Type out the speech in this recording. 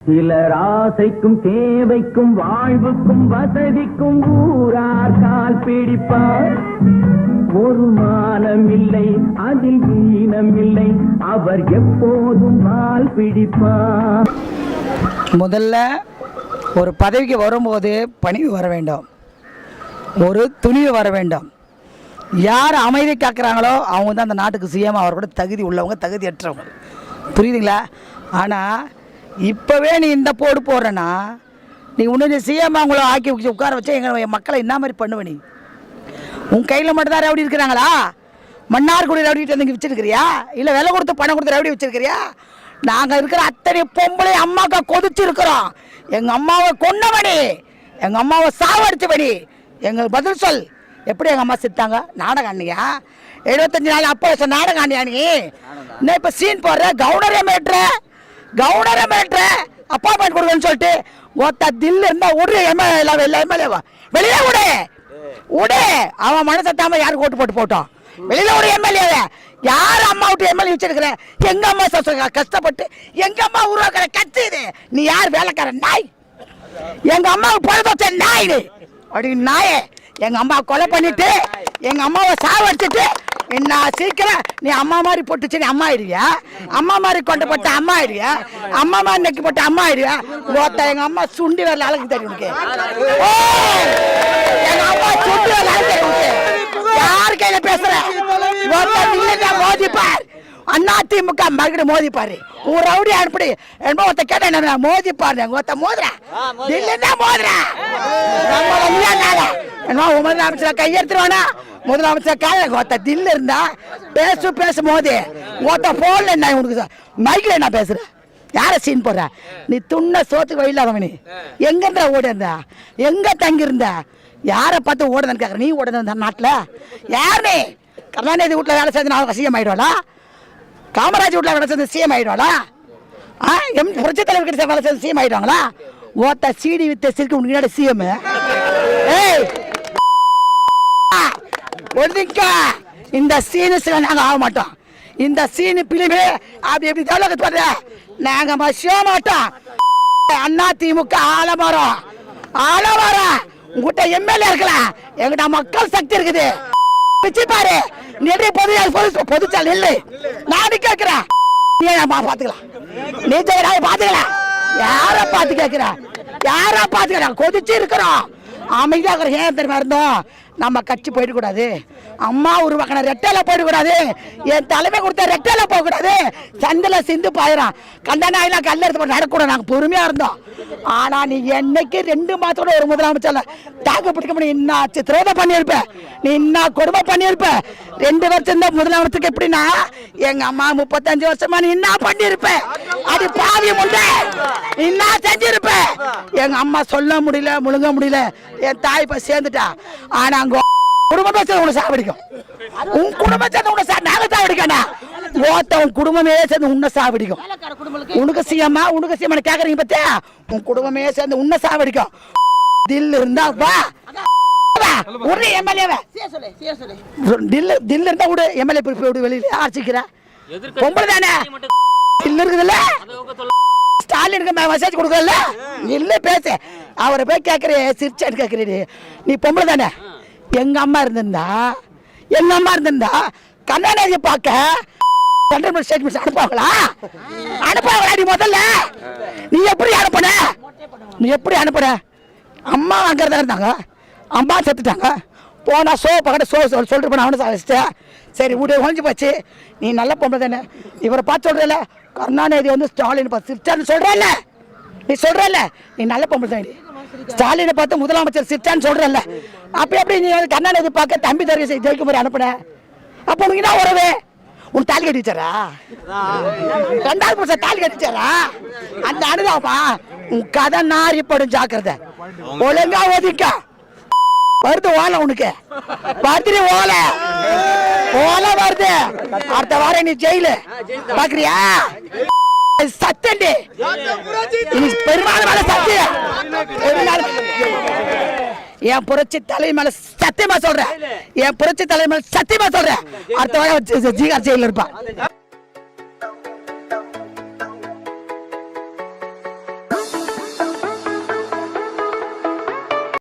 சிலர் ஆசைக்கும் தேவைக்கும் வாழ்வுக்கும் வசதிக்கும் ஊரார் கால் பிடிப்பார். ஒரு மானம் இல்லை அதில் ஈனம் இல்லை, அவர் எப்போதும் கால் பிடிப்பார். முதல்ல ஒரு பதவிக்கு வரும்போது பணிவு வர வேண்டும், ஒரு துணிவு வர வேண்டும். யார் அமைதி காக்குறாங்களோ அவங்க தான் அந்த நாட்டுக்கு சிஎம். அவர் கூட தகுதி உள்ளவங்க, தகுதியற்றவங்க. புரியுதுங்களா? ஆனால் இப்போவே நீ இந்த போடு போடுறேன்னா நீ இன்னும் சிஎம் அவங்கள ஆக்கி உட்கார வச்சா எங்கள் மக்களை என்ன மாதிரி பண்ணுவ? நீ உன் கையில் மட்டும்தான் ரவுடி இருக்கிறாங்களா? மன்னார்குடி ரவுடிட்டு வந்து வச்சுருக்கிறியா? இல்லை விலை கொடுத்து பணம் கொடுத்து ரவுடி வச்சுருக்கிறியா? நாங்கள் இருக்கிற அத்தனை பொம்பளை அம்மாக்கா கொதிச்சு இருக்கிறோம். எங்கள் அம்மாவை கொன்னபடி, எங்கள் அம்மாவை சாவடிச்சபடி எங்களுக்கு பதில் சொல். எப்படி எங்கள் அம்மா செத்தாங்க? நாடகம் ஆண்டியா? 75 நாள் அப்போ நாடகம் ஆண்டியா? நீ இன்னும் இப்போ சீன் போடுற கவுனரே மேட்ற அப்பாயின்மெண்ட் கொடுக்கணும்னு சொல்லிட்டு ஒத்த தில்லு இருந்தா விடு. எம்எல்ஏவா வெளியே விடு. அவன் மனசை தாம யாருக்கு ஓட்டு போட்டு போட்டோம். வெளியில விடு எம்எல்ஏவை. யார் அம்மா விட்டு எம்எல்ஏ வச்சிருக்கிற? எங்க அம்மா கஷ்டப்பட்டு எங்க அம்மா உருவாக்குற கட்சி இது. நீ யார்? வேலைக்கார நாய். எங்க அம்மாவுக்கு பொழுது வச்ச நாய் அப்படி நாயே. எங்க அம்மா கொலை பண்ணிட்டு எங்க அம்மாவை சாவடிச்சுட்டு என்ன சீக்கிரம் நீ அம்மா மாதிரி போட்டுச்சு நீ அம்மா ஆயிடுவியா? அம்மா மாதிரி கொண்டு போட்ட அம்மா ஆயிடுவியா? அம்மா மாதிரி நெக்கி போட்ட அம்மா ஆயிடுவியா? ஓத்த எங்க அம்மா சுண்டி வரல அழகு தெரியும். எங்க அம்மா சுண்டி வரல அழகு தெரியும். யார் கையில பேசுற? மோதி பார். அண்ணா திமுக மறுபடியும் மோதி பாரு. உன் ரவுடி அனுப்பி என்ன ஒருத்த கேட்ட மோதி பாரு. ஒருத்த மோதுற இல்லைன்னா மோதுற முதலமைச்சர் கையெடுத்துருவானா? முதலமைச்சர் கால ஒருத்த தில்லு இருந்தா பேசு மோதி ஒருத்த போன்ல என்ன உனக்கு மைக்கில் என்ன பேசுற? யார சீன் போடுற? நீ துண்ண சோத்துக்கு வழியில்லாதவனி. எங்க இருந்தா ஓடி இருந்தா? எங்க தங்கி இருந்தா? யாரை பார்த்து ஓடுதான்னு கேட்குற? நீ ஓடுன நாட்டில் யார்? நீ கருணாநிதி வீட்டில் வேலை செஞ்சு நான் சிஎம் ஆயிடுவாளா? காமராஜ் வீட்டில் வேலை செஞ்சு சிஎம் ஆயிடுவாளா? புரட்சி தலைவர் கிட்ட வேலை செஞ்சு சிஎம் ஆயிடுவாங்களா? ஓத்த சீடி வித்த சிரிக்க முன்னாடி சிஎம். இந்த சீனு நாங்க ஆக மாட்டோம். இந்த சீனு பிலிமு அப்படி எப்படி டெவலப் பண்ற நாங்க மசிய மாட்டோம். அண்ணா திமுக ஆலமரம் உங்ககிட்ட எம்எல்ஏ இருக்கலாம், எங்கிட்ட மக்கள் சக்தி இருக்குது. பாரு நீ பொதுச்சால் இல்லை. நானு கேட்கிறேன் நீ பாத்துக்கலாம். நீ பாத்துக்கலாம். யார பார்த்து கேட்கிற? யாரா பாத்துக்கிறேன்? கொதிச்சு இருக்கிறோம். அமைதியாக ஏன் தெரியுமா இருந்தோம்? நம்ம கட்சி போயிடக்கூடாது. அம்மா உருவாக்கின ரெட்டையில போயிடக்கூடாது. என் தலைமை கொடுத்த ரெட்டையில போகக்கூடாது. சந்தில சிந்து பாயிரம் கண்டனாயெல்லாம் கல்ல எடுத்து நடக்கூடாது. நாங்கள் பொறுமையா இருந்தோம். ஆனா நீ என்னைக்கு 2 மாசத்தோட ஒரு முதலமைச்சர் தாக்கு பிடிக்க முடியும்? இன்னாச்சு திரோதம் பண்ணியிருப்ப, நீ இன்னா கொடுமை பண்ணியிருப்ப. 2 வருஷம் தான் முதலமைச்சருக்கு. எப்படின்னா எங்க அம்மா 35 வருஷமா நீ என்ன பண்ணிருப்ப? அது பாவி முண்டை என்ன செஞ்சிருப்ப? எங்க அம்மா சொல்ல முடியல, முழுங்க முடியல. என் தாய் இப்ப சேர்ந்துட்டா. ஆனா அங்க குடும்பத்தை சேர்ந்து உன்னை சாவடிக்கும். உன் குடும்பத்தை சேர்ந்து உன்னை நாங்க சாவடிக்கா? உன் குடும்பமே சேர்ந்து உன்னை சாவடிக்கும். உனக்கு சிஎம்மா உனக்கு சிஎம் கேக்குறீங்க பத்தியா? உன் குடும்பமே சேர்ந்து உன்னை சாவடிக்கும். தில் இருந்தா வா ஒரு எம்எல்ஏ தில் இருந்தா விடு. எம்எல்ஏ போய் வெளியில ஆர்ச்சிக்கிற பொம்பளை தானே தில் இருக்குதுல்ல? ஸ்டாலினுக்கு மெசேஜ் கொடுக்கல இல்ல பேச. அவரை போய் கேட்கறே சிரிச்சான்னு கேட்கறீ. நீ பொம்பளை தானே? எங்க அம்மா இருந்திருந்தா கருணாநிதியை பார்க்க ஸ்டேட்மெண்ட் அனுப்புவாங்களா? நீ முதல்ல நீ எப்படி அனுப்புன? அம்மா அங்கதான் இருந்தாங்க, அம்மா செத்துட்டாங்க. போனா பக்கத்து சொல்லிட்டு போன அவனை சாதிச்சிட்டேன். சரி வீடு ஒழிஞ்சு போச்சு. நீ நல்ல பொம்பளை தானே? இவரை பார்த்து சொல்றல கருணாநிதி வந்து ஸ்டாலின் பார்த்து சிரிச்சான்னு சொல்றல. நீ சொல்றல நீ நல்ல பொம்பளை தானே. ஸ்டாலினை பார்த்து முதலமைச்சர் சிரிச்சான்னு சொல்றல. அப்ப எப்படி நீ வந்து கருணாநிதி பார்க்க தம்பி தர ஜெயிக்க மாதிரி அனுப்புன? அப்ப உனக்கு என்ன உறவு? உன் தாலி கட்டிச்சாரா? 2வது புருஷன் தாலி கட்டிச்சாரா? அந்த அனுதாபமா உன் கதை நாரிப்படும். ஜாக்கிரதை. ஒழுங்கா ஒதுக்க வருது ஓலை. உனக்கு பத்திரி ஓலை வருது. அடுத்த வாரம் நீ ஜெயிலு பாக்குறியா? சத்தண்டி பெருமாள் மேல சத்தியம். என் புரட்சி தலை மேல சத்தியமா சொல்றேன். அடுத்த வாரம் ஜெயில இருப்பான்.